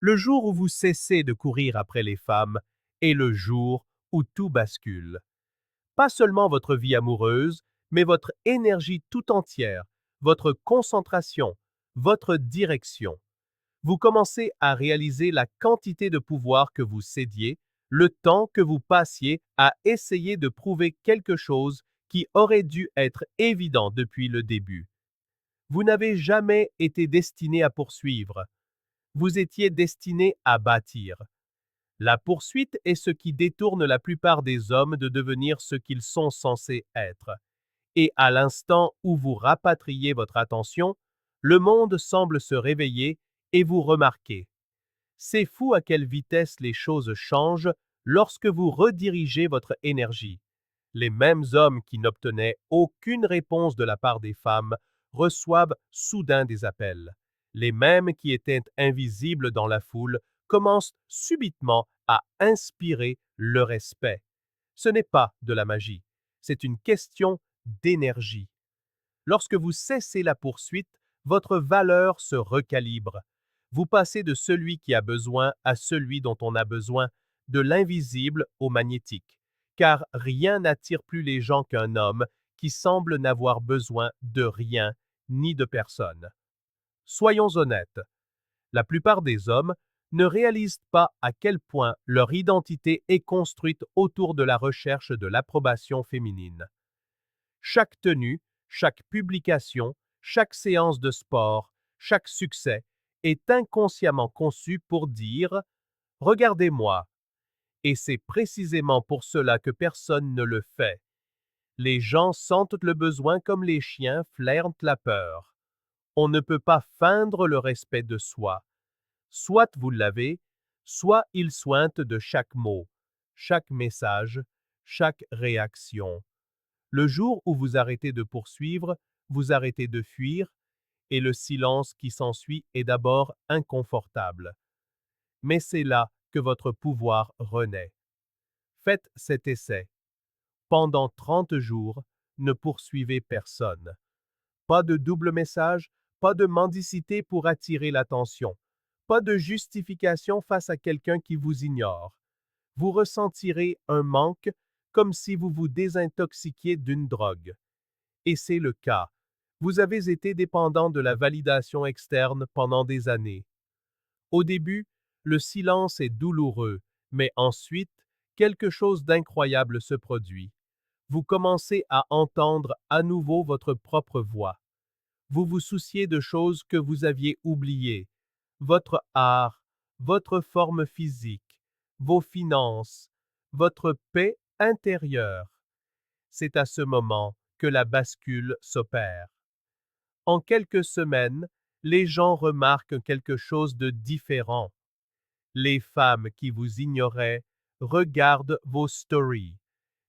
Le jour où vous cessez de courir après les femmes est le jour où tout bascule. Pas seulement votre vie amoureuse, mais votre énergie tout entière, votre concentration, votre direction. Vous commencez à réaliser la quantité de pouvoir que vous cédiez, le temps que vous passiez à essayer de prouver quelque chose qui aurait dû être évident depuis le début. Vous n'avez jamais été destiné à poursuivre, vous étiez destiné à bâtir. La poursuite est ce qui détourne la plupart des hommes de devenir ce qu'ils sont censés être. Et à l'instant où vous rapatriez votre attention, le monde semble se réveiller et vous remarquez. C'est fou à quelle vitesse les choses changent lorsque vous redirigez votre énergie. Les mêmes hommes qui n'obtenaient aucune réponse de la part des femmes reçoivent soudain des appels. Les mêmes qui étaient invisibles dans la foule commencent subitement à inspirer le respect. Ce n'est pas de la magie, c'est une question d'énergie. Lorsque vous cessez la poursuite, votre valeur se recalibre. Vous passez de celui qui a besoin à celui dont on a besoin, de l'invisible au magnétique, car rien n'attire plus les gens qu'un homme qui semble n'avoir besoin de rien ni de personne. Soyons honnêtes, la plupart des hommes ne réalisent pas à quel point leur identité est construite autour de la recherche de l'approbation féminine. Chaque tenue, chaque publication, chaque séance de sport, chaque succès est inconsciemment conçu pour dire ⁇ Regardez-moi ⁇ et c'est précisément pour cela que personne ne le fait. Les gens sentent le besoin comme les chiens flairent la peur. On ne peut pas feindre le respect de soi. Soit vous l'avez, soit il sointe de chaque mot, chaque message, chaque réaction. Le jour où vous arrêtez de poursuivre, vous arrêtez de fuir, et le silence qui s'ensuit est d'abord inconfortable. Mais c'est là que votre pouvoir renaît. Faites cet essai. Pendant 30 jours, ne poursuivez personne. Pas de double message, pas de mendicité pour attirer l'attention, pas de justification face à quelqu'un qui vous ignore. Vous ressentirez un manque comme si vous vous désintoxiquiez d'une drogue. Et c'est le cas. Vous avez été dépendant de la validation externe pendant des années. Au début, le silence est douloureux, mais ensuite, quelque chose d'incroyable se produit. Vous commencez à entendre à nouveau votre propre voix. Vous vous souciez de choses que vous aviez oubliées. Votre art, votre forme physique, vos finances, votre paix intérieure. C'est à ce moment que la bascule s'opère. En quelques semaines, les gens remarquent quelque chose de différent. Les femmes qui vous ignoraient regardent vos stories.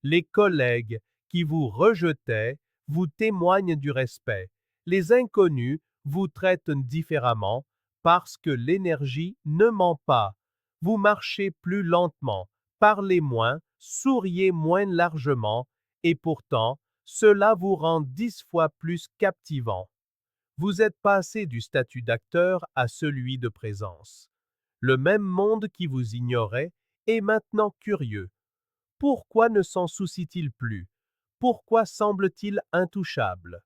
Les collègues qui vous rejetaient vous témoignent du respect. Les inconnus vous traitent différemment parce que l'énergie ne ment pas. Vous marchez plus lentement, parlez moins, souriez moins largement, et pourtant, cela vous rend 10 fois plus captivant. Vous êtes passé du statut d'acteur à celui de présence. Le même monde qui vous ignorait est maintenant curieux. Pourquoi ne s'en soucie-t-il plus? Pourquoi semble-t-il intouchable?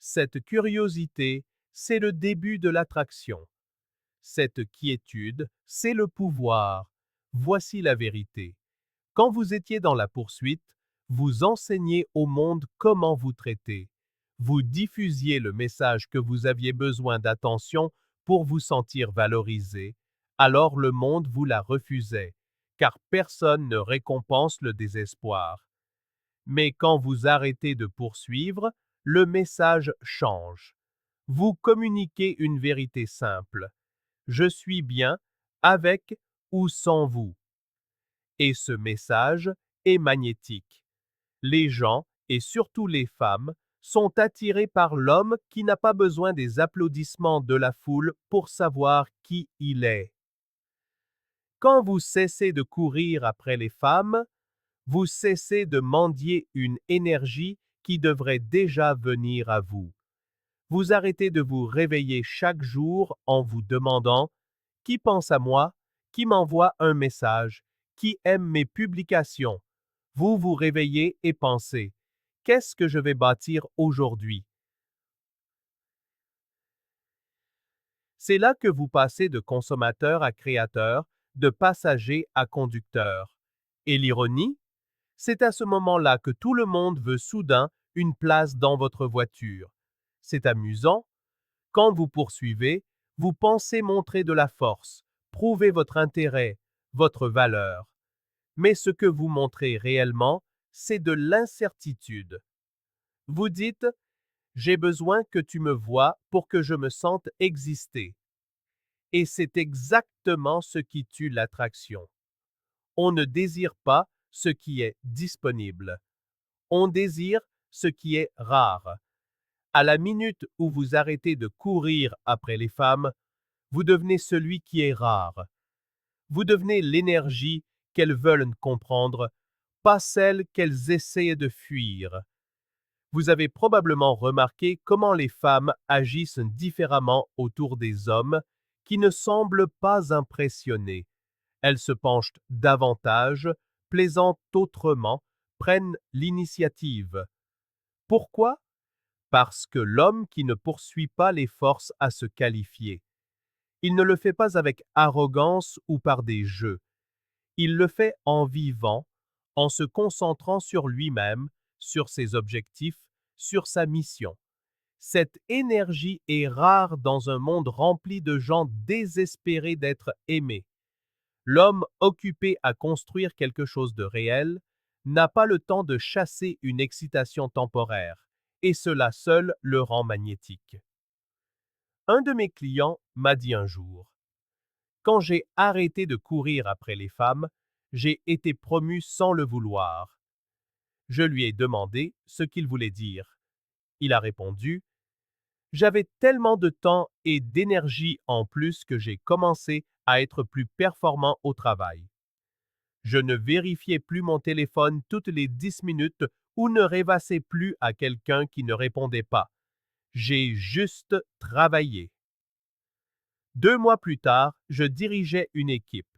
Cette curiosité, c'est le début de l'attraction. Cette quiétude, c'est le pouvoir. Voici la vérité. Quand vous étiez dans la poursuite, vous enseignez au monde comment vous traiter. Vous diffusiez le message que vous aviez besoin d'attention pour vous sentir valorisé, alors le monde vous la refusait, car personne ne récompense le désespoir. Mais quand vous arrêtez de poursuivre, le message change. Vous communiquez une vérité simple. Je suis bien avec ou sans vous. Et ce message est magnétique. Les gens, et surtout les femmes, sont attirés par l'homme qui n'a pas besoin des applaudissements de la foule pour savoir qui il est. Quand vous cessez de courir après les femmes, vous cessez de mendier une énergie qui devrait déjà venir à vous. Vous arrêtez de vous réveiller chaque jour en vous demandant : Qui pense à moi? Qui m'envoie un message? Qui aime mes publications? Vous vous réveillez et pensez, qu'est-ce que je vais bâtir aujourd'hui? C'est là que vous passez de consommateur à créateur, de passager à conducteur. Et l'ironie? C'est à ce moment-là que tout le monde veut soudain une place dans votre voiture. C'est amusant. Quand vous poursuivez, vous pensez montrer de la force, prouver votre intérêt, votre valeur. Mais ce que vous montrez réellement, c'est de l'incertitude. Vous dites, j'ai besoin que tu me vois pour que je me sente exister. Et c'est exactement ce qui tue l'attraction. On ne désire pas ce qui est disponible. On désire ce qui est rare. À la minute où vous arrêtez de courir après les femmes, vous devenez celui qui est rare. Vous devenez l'énergie qu'elles veulent comprendre, pas celle qu'elles essaient de fuir. Vous avez probablement remarqué comment les femmes agissent différemment autour des hommes qui ne semblent pas impressionnés. Elles se penchent davantage, plaisantent autrement, prennent l'initiative. Pourquoi? Parce que l'homme qui ne poursuit pas les force à se qualifier. Il ne le fait pas avec arrogance ou par des jeux. Il le fait en vivant, en se concentrant sur lui-même, sur ses objectifs, sur sa mission. Cette énergie est rare dans un monde rempli de gens désespérés d'être aimés. L'homme occupé à construire quelque chose de réel n'a pas le temps de chasser une excitation temporaire, et cela seul le rend magnétique. Un de mes clients m'a dit un jour, quand j'ai arrêté de courir après les femmes, j'ai été promu sans le vouloir. Je lui ai demandé ce qu'il voulait dire. Il a répondu, j'avais tellement de temps et d'énergie en plus que j'ai commencé à être plus performant au travail. Je ne vérifiais plus mon téléphone toutes les 10 minutes ou ne rêvassais plus à quelqu'un qui ne répondait pas. J'ai juste travaillé. 2 mois plus tard, je dirigeais une équipe.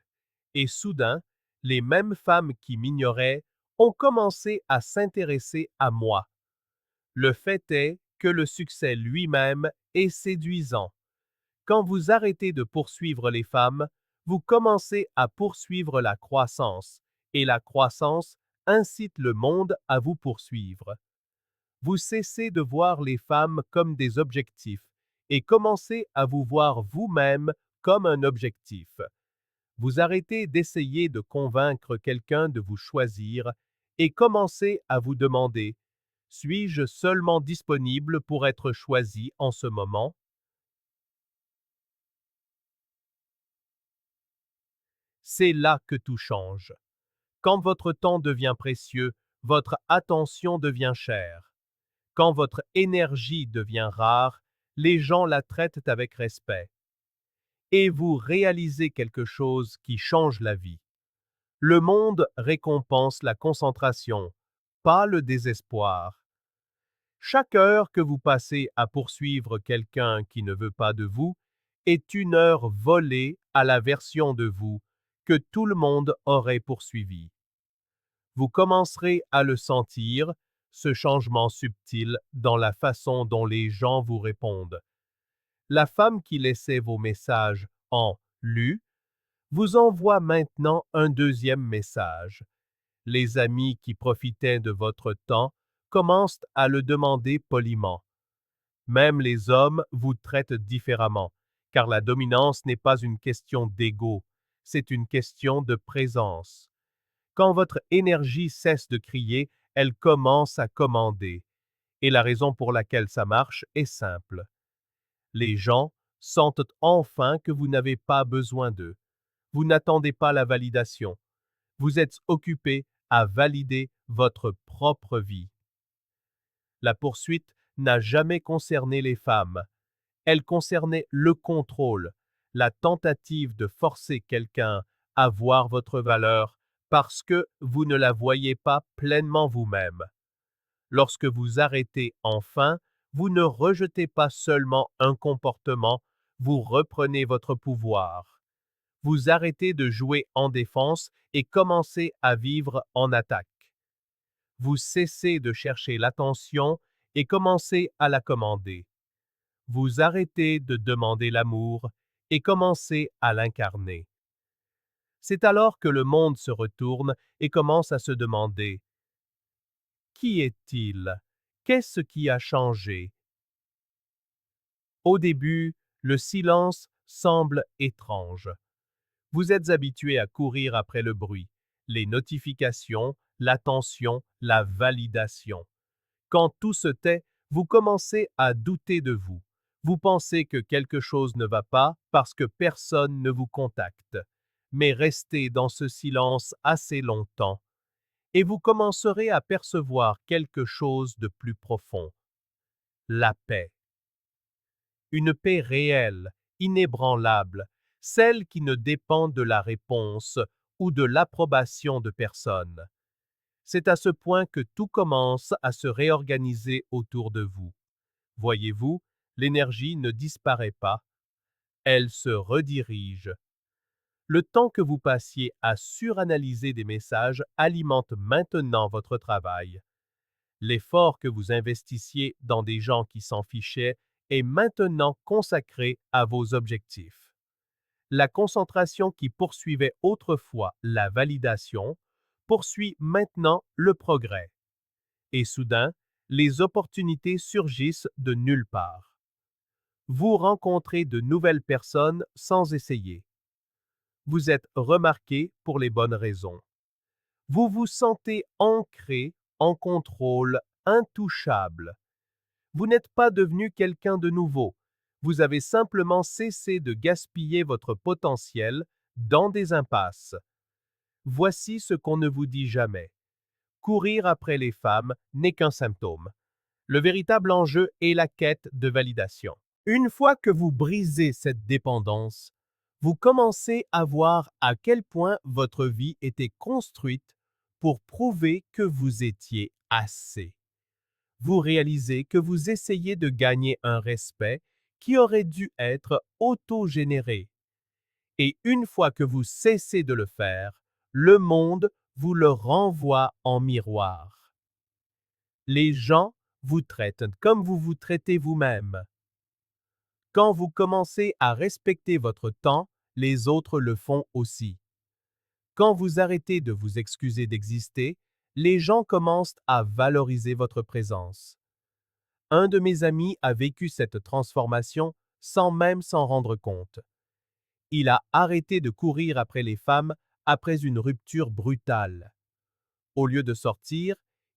Et soudain, les mêmes femmes qui m'ignoraient ont commencé à s'intéresser à moi. Le fait est que le succès lui-même est séduisant. Quand vous arrêtez de poursuivre les femmes, vous commencez à poursuivre la croissance, et la croissance incite le monde à vous poursuivre. Vous cessez de voir les femmes comme des objectifs et commencez à vous voir vous-même comme un objectif. Vous arrêtez d'essayer de convaincre quelqu'un de vous choisir et commencez à vous demander, suis-je seulement disponible pour être choisi en ce moment? C'est là que tout change. Quand votre temps devient précieux, votre attention devient chère. Quand votre énergie devient rare, les gens la traitent avec respect. Et vous réalisez quelque chose qui change la vie. Le monde récompense la concentration, pas le désespoir. Chaque heure que vous passez à poursuivre quelqu'un qui ne veut pas de vous est une heure volée à la version de vous que tout le monde aurait poursuivie. Vous commencerez à le sentir, ce changement subtil dans la façon dont les gens vous répondent. La femme qui laissait vos messages en lu vous envoie maintenant un deuxième message. Les amis qui profitaient de votre temps commencent à le demander poliment. Même les hommes vous traitent différemment, car la dominance n'est pas une question d'ego, c'est une question de présence. Quand votre énergie cesse de crier, elle commence à commander. Et la raison pour laquelle ça marche est simple. Les gens sentent enfin que vous n'avez pas besoin d'eux. Vous n'attendez pas la validation. Vous êtes occupé à valider votre propre vie. La poursuite n'a jamais concerné les femmes. Elle concernait le contrôle, la tentative de forcer quelqu'un à voir votre valeur parce que vous ne la voyez pas pleinement vous-même. Lorsque vous arrêtez enfin, vous ne rejetez pas seulement un comportement, vous reprenez votre pouvoir. Vous arrêtez de jouer en défense et commencez à vivre en attaque. Vous cessez de chercher l'attention et commencez à la commander. Vous arrêtez de demander l'amour et commencez à l'incarner. C'est alors que le monde se retourne et commence à se demander: qui est-il? Qu'est-ce qui a changé? Au début, le silence semble étrange. Vous êtes habitué à courir après le bruit, les notifications, l'attention, la validation. Quand tout se tait, vous commencez à douter de vous. Vous pensez que quelque chose ne va pas parce que personne ne vous contacte. Mais restez dans ce silence assez longtemps et vous commencerez à percevoir quelque chose de plus profond: la paix. Une paix réelle, inébranlable, celle qui ne dépend de la réponse ou de l'approbation de personne. C'est à ce point que tout commence à se réorganiser autour de vous. Voyez-vous, l'énergie ne disparaît pas, elle se redirige. Le temps que vous passiez à suranalyser des messages alimente maintenant votre travail. L'effort que vous investissiez dans des gens qui s'en fichaient est maintenant consacré à vos objectifs. La concentration qui poursuivait autrefois la validation poursuit maintenant le progrès. Et soudain, les opportunités surgissent de nulle part. Vous rencontrez de nouvelles personnes sans essayer. Vous êtes remarqué pour les bonnes raisons. Vous vous sentez ancré, en contrôle, intouchable. Vous n'êtes pas devenu quelqu'un de nouveau. Vous avez simplement cessé de gaspiller votre potentiel dans des impasses. Voici ce qu'on ne vous dit jamais. Courir après les femmes n'est qu'un symptôme. Le véritable enjeu est la quête de validation. Une fois que vous brisez cette dépendance, vous commencez à voir à quel point votre vie était construite pour prouver que vous étiez assez. Vous réalisez que vous essayez de gagner un respect qui aurait dû être auto-généré. Et une fois que vous cessez de le faire, le monde vous le renvoie en miroir. Les gens vous traitent comme vous vous traitez vous-même. Quand vous commencez à respecter votre temps, les autres le font aussi. Quand vous arrêtez de vous excuser d'exister, les gens commencent à valoriser votre présence. Un de mes amis a vécu cette transformation sans même s'en rendre compte. Il a arrêté de courir après les femmes après une rupture brutale. Au lieu de sortir,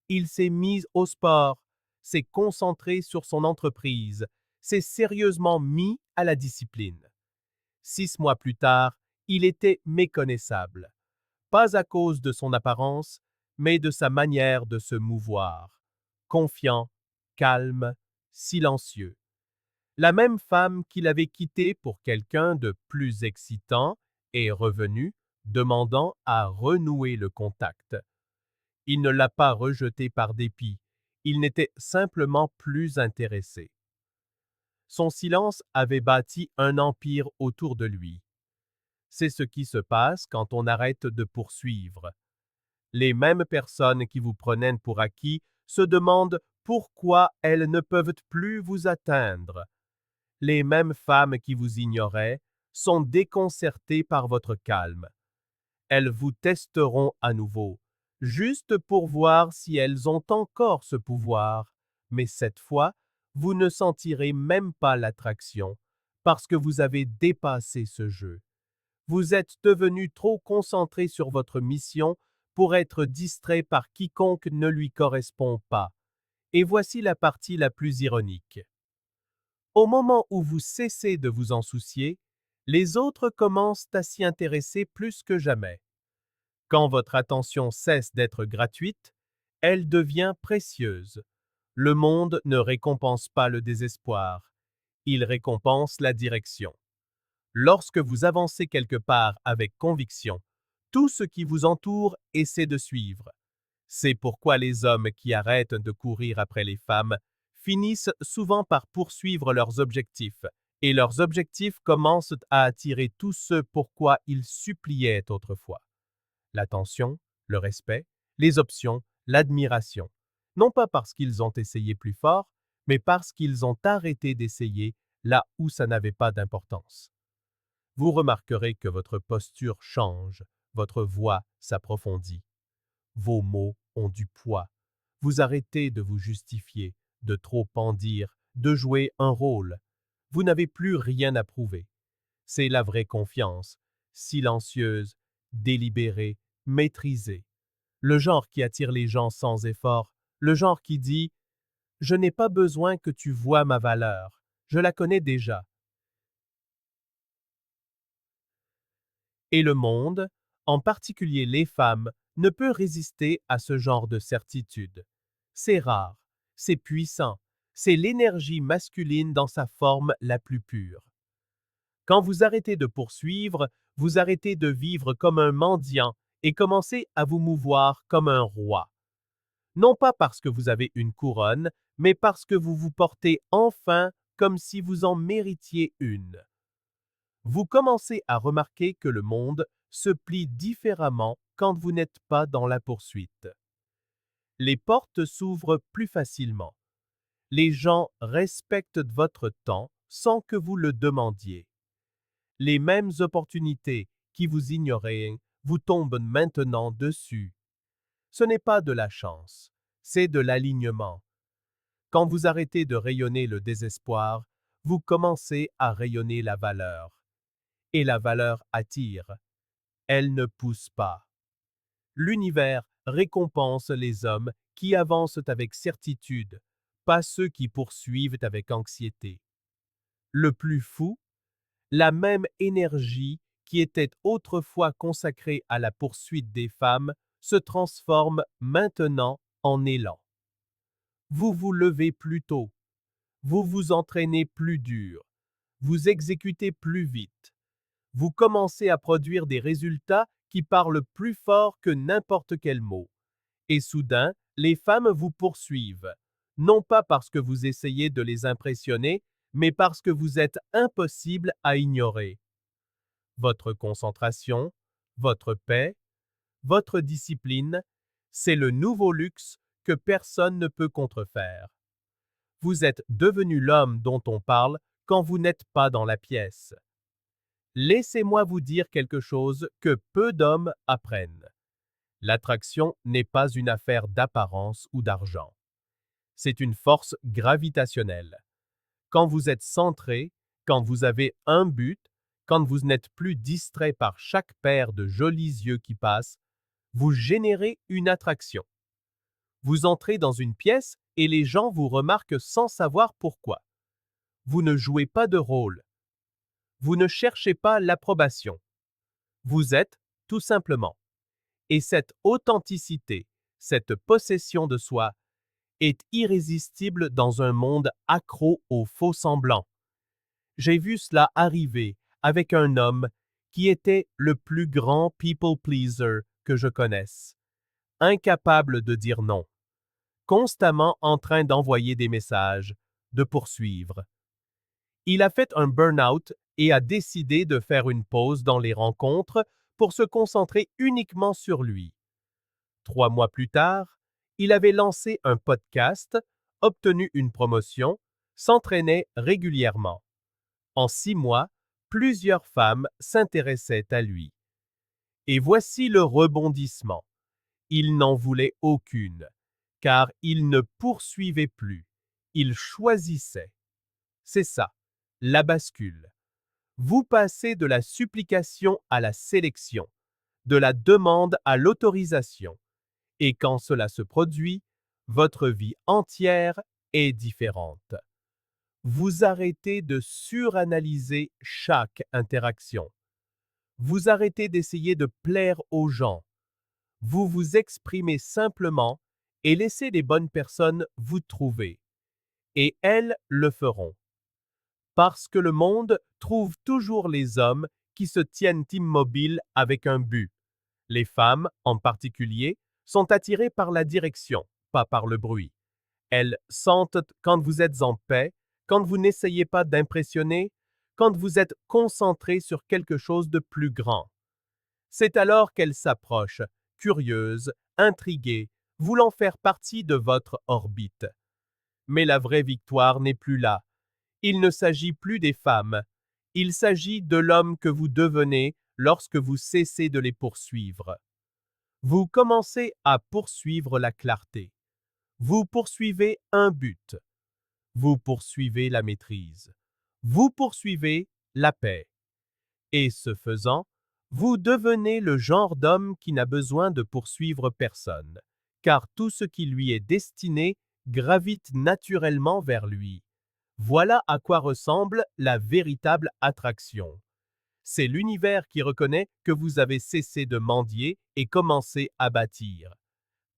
il s'est mis au sport, s'est concentré sur son entreprise, s'est sérieusement mis à la discipline. 6 mois plus tard, il était méconnaissable, pas à cause de son apparence, mais de sa manière de se mouvoir. Confiant, calme, silencieux. La même femme qu'il avait quittée pour quelqu'un de plus excitant est revenue, demandant à renouer le contact. Il ne l'a pas rejetée par dépit, il n'était simplement plus intéressé. Son silence avait bâti un empire autour de lui. C'est ce qui se passe quand on arrête de poursuivre. Les mêmes personnes qui vous prennent pour acquis se demandent pourquoi elles ne peuvent plus vous atteindre. Les mêmes femmes qui vous ignoraient sont déconcertées par votre calme. Elles vous testeront à nouveau, juste pour voir si elles ont encore ce pouvoir, mais cette fois, vous ne sentirez même pas l'attraction, parce que vous avez dépassé ce jeu. Vous êtes devenu trop concentré sur votre mission pour être distrait par quiconque ne lui correspond pas. Et voici la partie la plus ironique. Au moment où vous cessez de vous en soucier, les autres commencent à s'y intéresser plus que jamais. Quand votre attention cesse d'être gratuite, elle devient précieuse. Le monde ne récompense pas le désespoir, il récompense la direction. Lorsque vous avancez quelque part avec conviction, tout ce qui vous entoure essaie de suivre. C'est pourquoi les hommes qui arrêtent de courir après les femmes finissent souvent par poursuivre leurs objectifs et leurs objectifs commencent à attirer tout ce pourquoi ils suppliaient autrefois. L'attention, le respect, les options, l'admiration. Non pas parce qu'ils ont essayé plus fort, mais parce qu'ils ont arrêté d'essayer là où ça n'avait pas d'importance. Vous remarquerez que votre posture change, votre voix s'approfondit. Vos mots ont du poids. Vous arrêtez de vous justifier, de trop en dire, de jouer un rôle. Vous n'avez plus rien à prouver. C'est la vraie confiance, silencieuse, délibérée, maîtrisée. Le genre qui attire les gens sans effort, le genre qui dit « Je n'ai pas besoin que tu vois ma valeur, je la connais déjà ». Et le monde, en particulier les femmes, ne peut résister à ce genre de certitude. C'est rare, c'est puissant, c'est l'énergie masculine dans sa forme la plus pure. Quand vous arrêtez de poursuivre, vous arrêtez de vivre comme un mendiant et commencez à vous mouvoir comme un roi. Non pas parce que vous avez une couronne, mais parce que vous vous portez enfin comme si vous en méritiez une. Vous commencez à remarquer que le monde se plie différemment quand vous n'êtes pas dans la poursuite. Les portes s'ouvrent plus facilement. Les gens respectent votre temps sans que vous le demandiez. Les mêmes opportunités qui vous ignoraient vous tombent maintenant dessus. Ce n'est pas de la chance, c'est de l'alignement. Quand vous arrêtez de rayonner le désespoir, vous commencez à rayonner la valeur. Et la valeur attire. Elle ne pousse pas. L'univers récompense les hommes qui avancent avec certitude, pas ceux qui poursuivent avec anxiété. Le plus fou, la même énergie qui était autrefois consacrée à la poursuite des femmes se transforme maintenant en élan. Vous vous levez plus tôt, vous vous entraînez plus dur, vous exécutez plus vite. Vous commencez à produire des résultats qui parlent plus fort que n'importe quel mot. Et soudain, les femmes vous poursuivent, non pas parce que vous essayez de les impressionner, mais parce que vous êtes impossible à ignorer. Votre concentration, votre paix, votre discipline, c'est le nouveau luxe que personne ne peut contrefaire. Vous êtes devenu l'homme dont on parle quand vous n'êtes pas dans la pièce. Laissez-moi vous dire quelque chose que peu d'hommes apprennent. L'attraction n'est pas une affaire d'apparence ou d'argent. C'est une force gravitationnelle. Quand vous êtes centré, quand vous avez un but, quand vous n'êtes plus distrait par chaque paire de jolis yeux qui passent, vous générez une attraction. Vous entrez dans une pièce et les gens vous remarquent sans savoir pourquoi. Vous ne jouez pas de rôle. Vous ne cherchez pas l'approbation. Vous êtes, tout simplement. Et cette authenticité, cette possession de soi, est irrésistible dans un monde accro aux faux semblants. J'ai vu cela arriver avec un homme qui était le plus grand people pleaser que je connaisse, incapable de dire non, constamment en train d'envoyer des messages, de poursuivre. Il a fait un burn-out et a décidé de faire une pause dans les rencontres pour se concentrer uniquement sur lui. 3 mois plus tard, il avait lancé un podcast, obtenu une promotion, s'entraînait régulièrement. En 6 mois, plusieurs femmes s'intéressaient à lui. Et voici le rebondissement. Il n'en voulait aucune, car il ne poursuivait plus, il choisissait. C'est ça, la bascule. Vous passez de la supplication à la sélection, de la demande à l'autorisation. Et quand cela se produit, votre vie entière est différente. Vous arrêtez de suranalyser chaque interaction. Vous arrêtez d'essayer de plaire aux gens. Vous vous exprimez simplement et laissez les bonnes personnes vous trouver. Et elles le feront. Parce que le monde trouve toujours les hommes qui se tiennent immobiles avec un but. Les femmes, en particulier, sont attirées par la direction, pas par le bruit. Elles sentent quand vous êtes en paix, quand vous n'essayez pas d'impressionner, quand vous êtes concentré sur quelque chose de plus grand. C'est alors qu'elle s'approche, curieuse, intriguée, voulant faire partie de votre orbite. Mais la vraie victoire n'est plus là. Il ne s'agit plus des femmes. Il s'agit de l'homme que vous devenez lorsque vous cessez de les poursuivre. Vous commencez à poursuivre la clarté. Vous poursuivez un but. Vous poursuivez la maîtrise. Vous poursuivez la paix. Et ce faisant, vous devenez le genre d'homme qui n'a besoin de poursuivre personne, car tout ce qui lui est destiné gravite naturellement vers lui. Voilà à quoi ressemble la véritable attraction. C'est l'univers qui reconnaît que vous avez cessé de mendier et commencé à bâtir.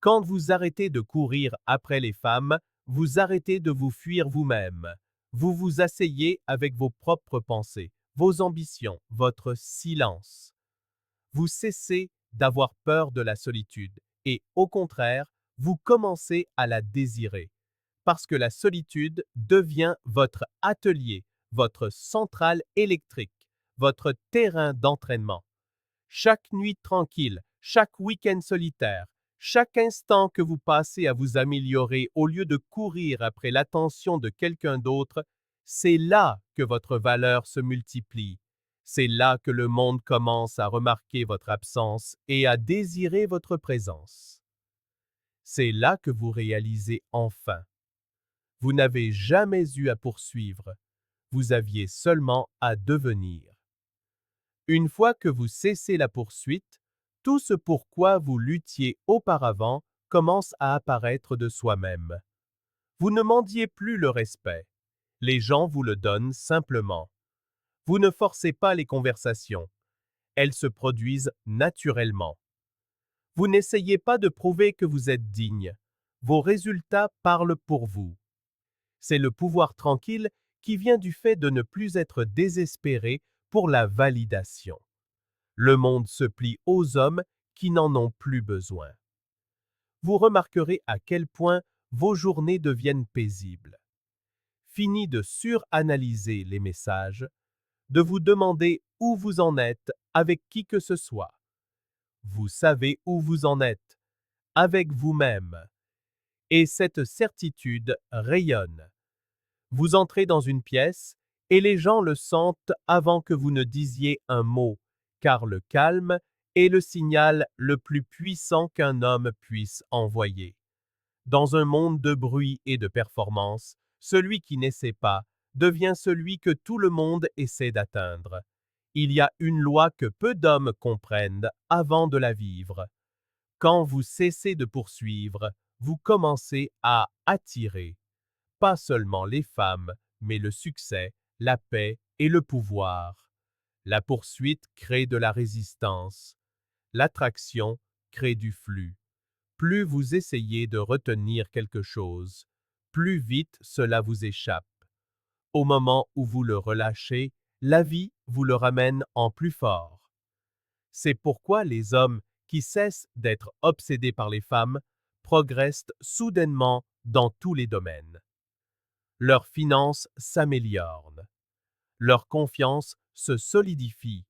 Quand vous arrêtez de courir après les femmes, vous arrêtez de vous fuir vous-même. Vous vous asseyez avec vos propres pensées, vos ambitions, votre silence. Vous cessez d'avoir peur de la solitude et, au contraire, vous commencez à la désirer. Parce que la solitude devient votre atelier, votre centrale électrique, votre terrain d'entraînement. Chaque nuit tranquille, chaque week-end solitaire, chaque instant que vous passez à vous améliorer au lieu de courir après l'attention de quelqu'un d'autre, c'est là que votre valeur se multiplie. C'est là que le monde commence à remarquer votre absence et à désirer votre présence. C'est là que vous réalisez enfin. Vous n'avez jamais eu à poursuivre, vous aviez seulement à devenir. Une fois que vous cessez la poursuite, tout ce pourquoi vous luttiez auparavant commence à apparaître de soi-même. Vous ne mendiez plus le respect. Les gens vous le donnent simplement. Vous ne forcez pas les conversations. Elles se produisent naturellement. Vous n'essayez pas de prouver que vous êtes digne. Vos résultats parlent pour vous. C'est le pouvoir tranquille qui vient du fait de ne plus être désespéré pour la validation. Le monde se plie aux hommes qui n'en ont plus besoin. Vous remarquerez à quel point vos journées deviennent paisibles. Fini de suranalyser les messages, de vous demander où vous en êtes avec qui que ce soit. Vous savez où vous en êtes, avec vous-même. Et cette certitude rayonne. Vous entrez dans une pièce et les gens le sentent avant que vous ne disiez un mot, car le calme est le signal le plus puissant qu'un homme puisse envoyer. Dans un monde de bruit et de performance, celui qui n'essaie pas devient celui que tout le monde essaie d'atteindre. Il y a une loi que peu d'hommes comprennent avant de la vivre. Quand vous cessez de poursuivre, vous commencez à attirer. Pas seulement les femmes, mais le succès, la paix et le pouvoir. La poursuite crée de la résistance. L'attraction crée du flux. Plus vous essayez de retenir quelque chose, plus vite cela vous échappe. Au moment où vous le relâchez, la vie vous le ramène en plus fort. C'est pourquoi les hommes qui cessent d'être obsédés par les femmes progressent soudainement dans tous les domaines. Leurs finances s'améliorent, leur confiance se solidifie,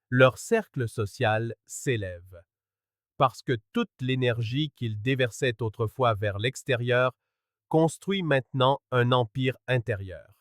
leur cercle social s'élève. Parce que toute l'énergie qu'ils déversaient autrefois vers l'extérieur construit maintenant un empire intérieur.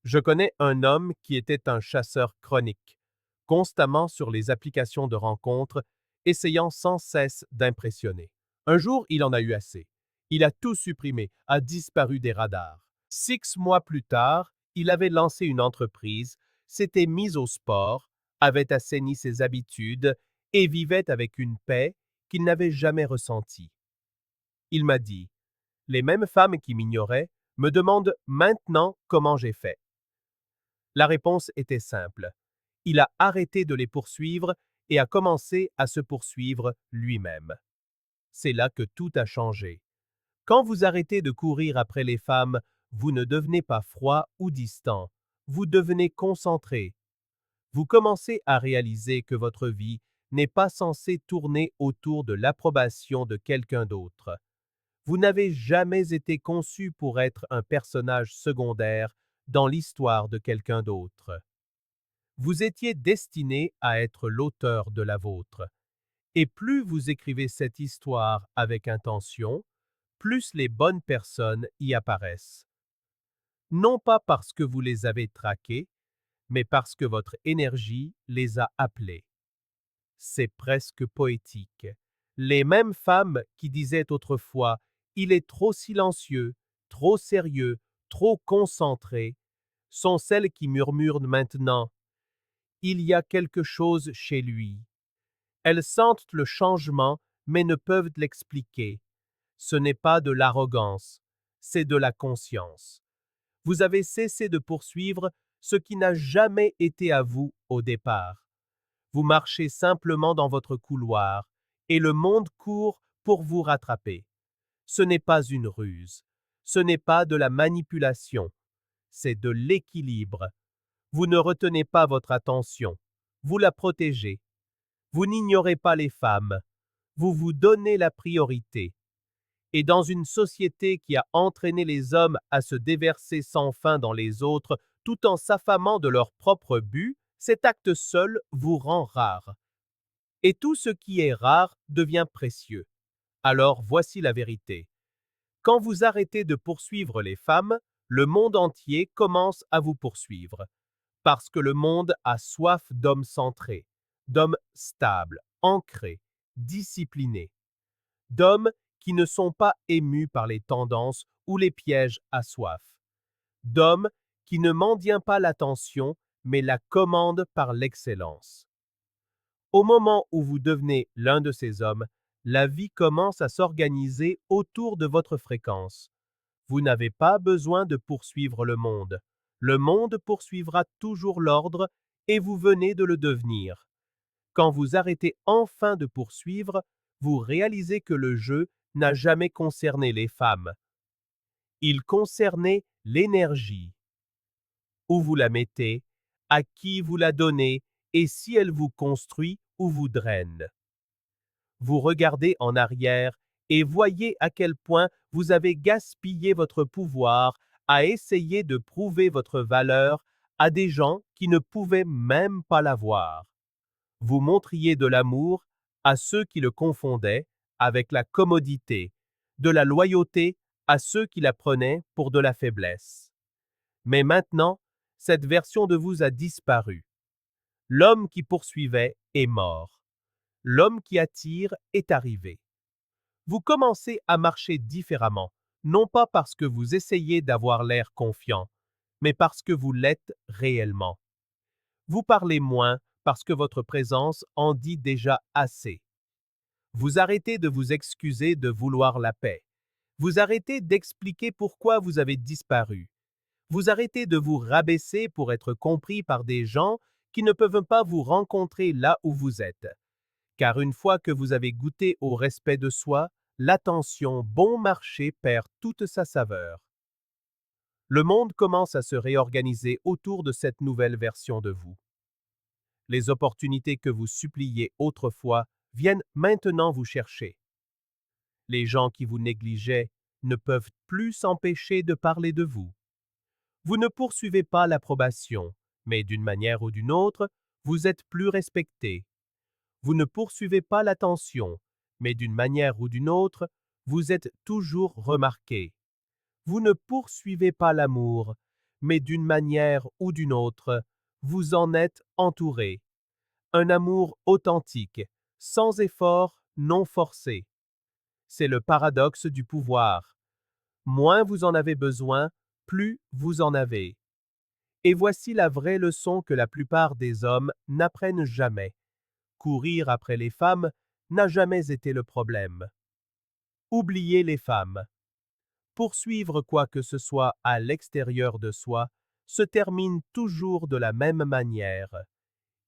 Je connais un homme qui était un chasseur chronique, constamment sur les applications de rencontres, essayant sans cesse d'impressionner. Un jour, il en a eu assez. Il a tout supprimé, a disparu des radars. 6 mois plus tard, il avait lancé une entreprise, s'était mis au sport, avait assaini ses habitudes et vivait avec une paix qu'il n'avait jamais ressentie. Il m'a dit, les mêmes femmes qui m'ignoraient me demandent maintenant comment j'ai fait. La réponse était simple. Il a arrêté de les poursuivre et a commencé à se poursuivre lui-même. C'est là que tout a changé. Quand vous arrêtez de courir après les femmes, vous ne devenez pas froid ou distant, vous devenez concentré. Vous commencez à réaliser que votre vie n'est pas censée tourner autour de l'approbation de quelqu'un d'autre. Vous n'avez jamais été conçu pour être un personnage secondaire dans l'histoire de quelqu'un d'autre. Vous étiez destiné à être l'auteur de la vôtre. Et plus vous écrivez cette histoire avec intention, plus les bonnes personnes y apparaissent. Non pas parce que vous les avez traquées, mais parce que votre énergie les a appelées. C'est presque poétique. Les mêmes femmes qui disaient autrefois « il est trop silencieux, trop sérieux, trop concentré », sont celles qui murmurent maintenant « il y a quelque chose chez lui ». Elles sentent le changement, mais ne peuvent l'expliquer. Ce n'est pas de l'arrogance, c'est de la conscience. Vous avez cessé de poursuivre ce qui n'a jamais été à vous au départ. Vous marchez simplement dans votre couloir, et le monde court pour vous rattraper. Ce n'est pas une ruse, ce n'est pas de la manipulation, c'est de l'équilibre. Vous ne retenez pas votre attention, vous la protégez. Vous n'ignorez pas les femmes, vous vous donnez la priorité. Et dans une société qui a entraîné les hommes à se déverser sans fin dans les autres tout en s'affamant de leur propre but, cet acte seul vous rend rare. Et tout ce qui est rare devient précieux. Alors voici la vérité. Quand vous arrêtez de poursuivre les femmes, le monde entier commence à vous poursuivre. Parce que le monde a soif d'hommes centrés, d'hommes stables, ancrés, disciplinés, d'hommes qui ne sont pas émus par les tendances ou les pièges à soif, d'hommes qui ne mendient pas l'attention, mais la commandent par l'excellence. Au moment où vous devenez l'un de ces hommes, la vie commence à s'organiser autour de votre fréquence. Vous n'avez pas besoin de poursuivre le monde. Le monde poursuivra toujours l'ordre et vous venez de le devenir. Quand vous arrêtez enfin de poursuivre, vous réalisez que le jeu n'a jamais concerné les femmes. Il concernait l'énergie. Où vous la mettez, à qui vous la donnez et si elle vous construit ou vous draine. Vous regardez en arrière et voyez à quel point vous avez gaspillé votre pouvoir à essayer de prouver votre valeur à des gens qui ne pouvaient même pas l'avoir. Vous montriez de l'amour à ceux qui le confondaient avec la commodité, de la loyauté à ceux qui la prenaient pour de la faiblesse. Mais maintenant, cette version de vous a disparu. L'homme qui poursuivait est mort. L'homme qui attire est arrivé. Vous commencez à marcher différemment, non pas parce que vous essayez d'avoir l'air confiant, mais parce que vous l'êtes réellement. Vous parlez moins parce que votre présence en dit déjà assez. Vous arrêtez de vous excuser de vouloir la paix. Vous arrêtez d'expliquer pourquoi vous avez disparu. Vous arrêtez de vous rabaisser pour être compris par des gens qui ne peuvent pas vous rencontrer là où vous êtes. Car une fois que vous avez goûté au respect de soi, l'attention bon marché perd toute sa saveur. Le monde commence à se réorganiser autour de cette nouvelle version de vous. Les opportunités que vous suppliez autrefois viennent maintenant vous chercher. Les gens qui vous négligeaient ne peuvent plus s'empêcher de parler de vous. Vous ne poursuivez pas l'approbation, mais d'une manière ou d'une autre, vous êtes plus respecté. Vous ne poursuivez pas l'attention, mais d'une manière ou d'une autre, vous êtes toujours remarqué. Vous ne poursuivez pas l'amour, mais d'une manière ou d'une autre, vous en êtes entouré. Un amour authentique, sans effort, non forcé. C'est le paradoxe du pouvoir. Moins vous en avez besoin, plus vous en avez. Et voici la vraie leçon que la plupart des hommes n'apprennent jamais. Courir après les femmes n'a jamais été le problème. Oubliez les femmes. Poursuivre quoi que ce soit à l'extérieur de soi se termine toujours de la même manière.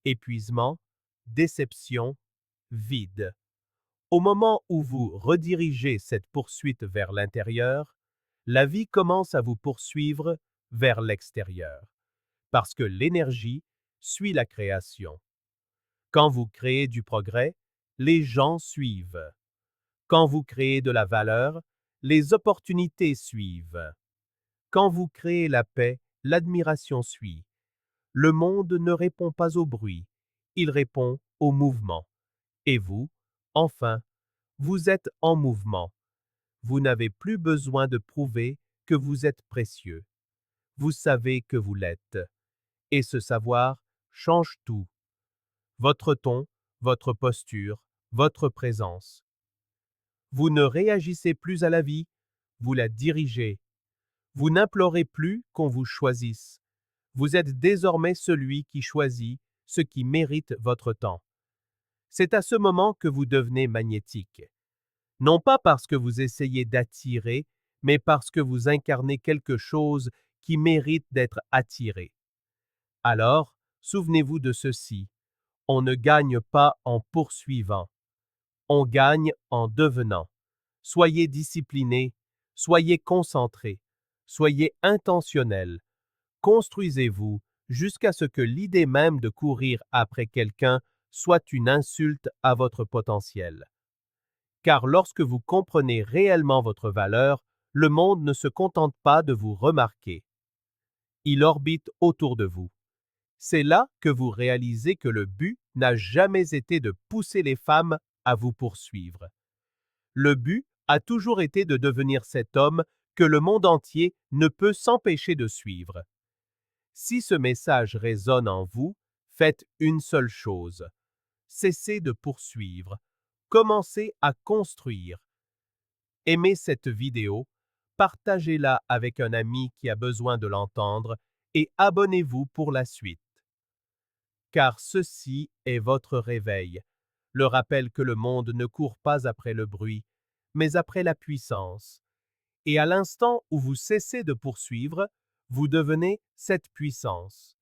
Épuisement, déception, vide. Au moment où vous redirigez cette poursuite vers l'intérieur, la vie commence à vous poursuivre vers l'extérieur, parce que l'énergie suit la création. Quand vous créez du progrès, les gens suivent. Quand vous créez de la valeur, les opportunités suivent. Quand vous créez la paix, l'admiration suit. Le monde ne répond pas au bruit, il répond au mouvement. Et vous, enfin, vous êtes en mouvement. Vous n'avez plus besoin de prouver que vous êtes précieux. Vous savez que vous l'êtes. Et ce savoir change tout. Votre ton, votre posture, votre présence. Vous ne réagissez plus à la vie, vous la dirigez. Vous n'implorez plus qu'on vous choisisse. Vous êtes désormais celui qui choisit ce qui mérite votre temps. C'est à ce moment que vous devenez magnétique. Non pas parce que vous essayez d'attirer, mais parce que vous incarnez quelque chose qui mérite d'être attiré. Alors, souvenez-vous de ceci. On ne gagne pas en poursuivant. On gagne en devenant. Soyez discipliné, soyez concentré, soyez intentionnel. Construisez-vous jusqu'à ce que l'idée même de courir après quelqu'un soit une insulte à votre potentiel. Car lorsque vous comprenez réellement votre valeur, le monde ne se contente pas de vous remarquer. Il orbite autour de vous. C'est là que vous réalisez que le but n'a jamais été de pousser les femmes à vous poursuivre. Le but a toujours été de devenir cet homme que le monde entier ne peut s'empêcher de suivre. Si ce message résonne en vous, faites une seule chose. Cessez de poursuivre. Commencez à construire. Aimez cette vidéo, partagez-la avec un ami qui a besoin de l'entendre et abonnez-vous pour la suite. Car ceci est votre réveil, le rappel que le monde ne court pas après le bruit, mais après la puissance. Et à l'instant où vous cessez de poursuivre, vous devenez cette puissance.